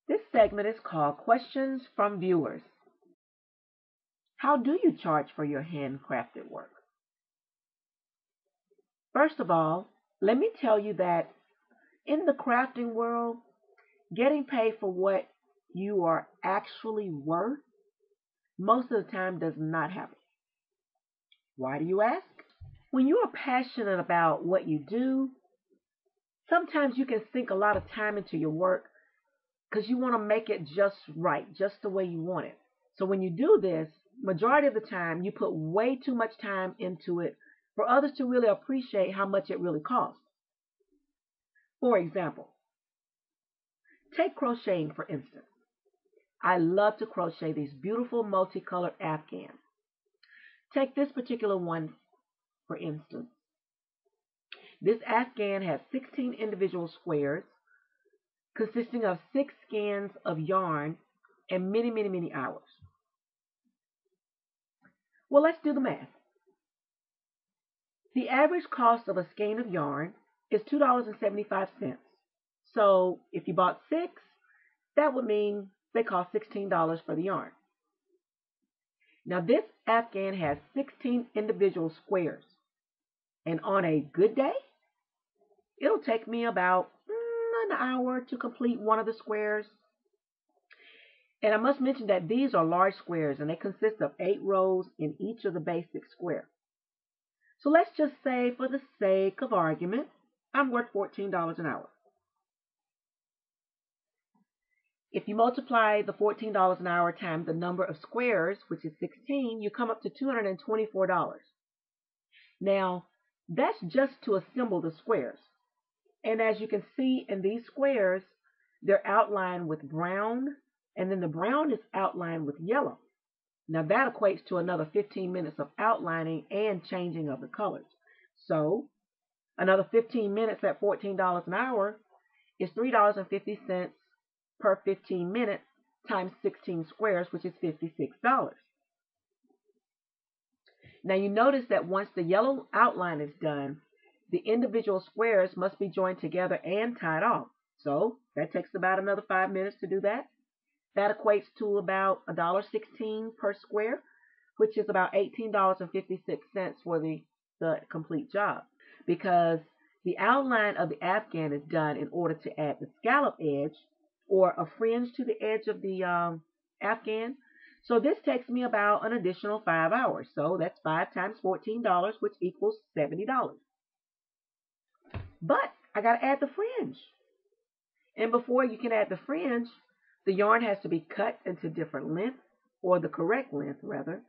This segment is called Questions from Viewers. How do you charge for your handcrafted work? First of all, let me tell you that in the crafting world, getting paid for what you are actually worth most of the time does not happen. Why do you ask? When you are passionate about what you do, sometimes you can sink a lot of time into your work because you want to make it just right, just the way you want it. So when you do this, majority of the time you put way too much time into it for others to really appreciate how much it really costs. For example, take crocheting for instance. I love to crochet these beautiful multicolored afghans. Take this particular one for instance. This afghan has 16 individual squares consisting of 6 skeins of yarn and many, many, many hours. Well, let's do the math. The average cost of a skein of yarn is $2.75. So if you bought 6, that would mean they cost $16 for the yarn. Now this afghan has 16 individual squares. And on a good day, it'll take me about an hour to complete one of the squares. And I must mention that these are large squares and they consist of 8 rows in each of the basic square. So let's just say for the sake of argument, I'm worth $14 an hour. If you multiply the $14 an hour times the number of squares, which is 16, you come up to $224. Now, that's just to assemble the squares. And as you can see in these squares, they're outlined with brown, and then the brown is outlined with yellow. Now that equates to another 15 minutes of outlining and changing of the colors. So another 15 minutes at $14 an hour is $3.50 per 15 minutes times 16 squares, which is $56. Now you notice that once the yellow outline is done, the individual squares must be joined together and tied off. So that takes about another 5 minutes to do that. That equates to about $1.16 per square, which is about $18.56 for the complete job. Because the outline of the afghan is done in order to add the scallop edge or a fringe to the edge of the afghan. So this takes me about an additional 5 hours. So that's 5 times $14, which equals $70. But I got to add the fringe. And before you can add the fringe, the yarn has to be cut into different lengths, or the correct length rather.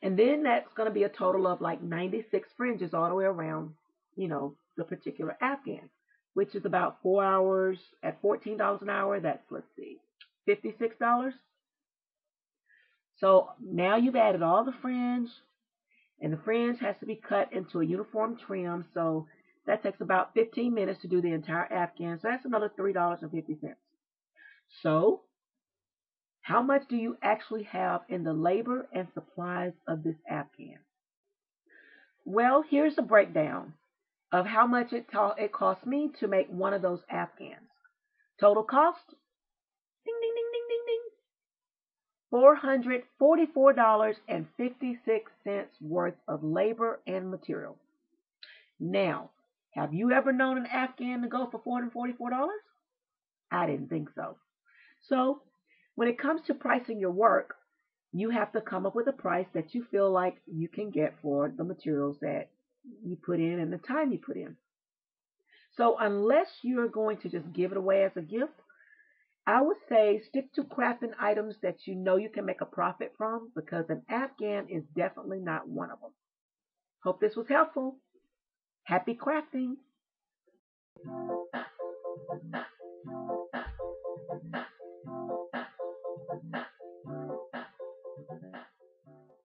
And then that's going to be a total of like 96 fringes all the way around, the particular afghan, which is about 4 hours at $14 an hour. That's, let's see, $56. So now you've added all the fringe, and the fringe has to be cut into a uniform trim. So that takes about 15 minutes to do the entire afghan. So that's another $3.50. So how much do you actually have in the labor and supplies of this afghan? Well, here's a breakdown of how much it cost me to make one of those afghans. Total cost, ding, ding, ding, ding, ding, ding, $444.56 worth of labor and material. Now, have you ever known an afghan to go for $444? I didn't think so. So, when it comes to pricing your work, you have to come up with a price that you feel like you can get for the materials that you put in and the time you put in. So unless you're going to just give it away as a gift, I would say stick to crafting items that you know you can make a profit from, because an afghan is definitely not one of them. Hope this was helpful. Happy crafting!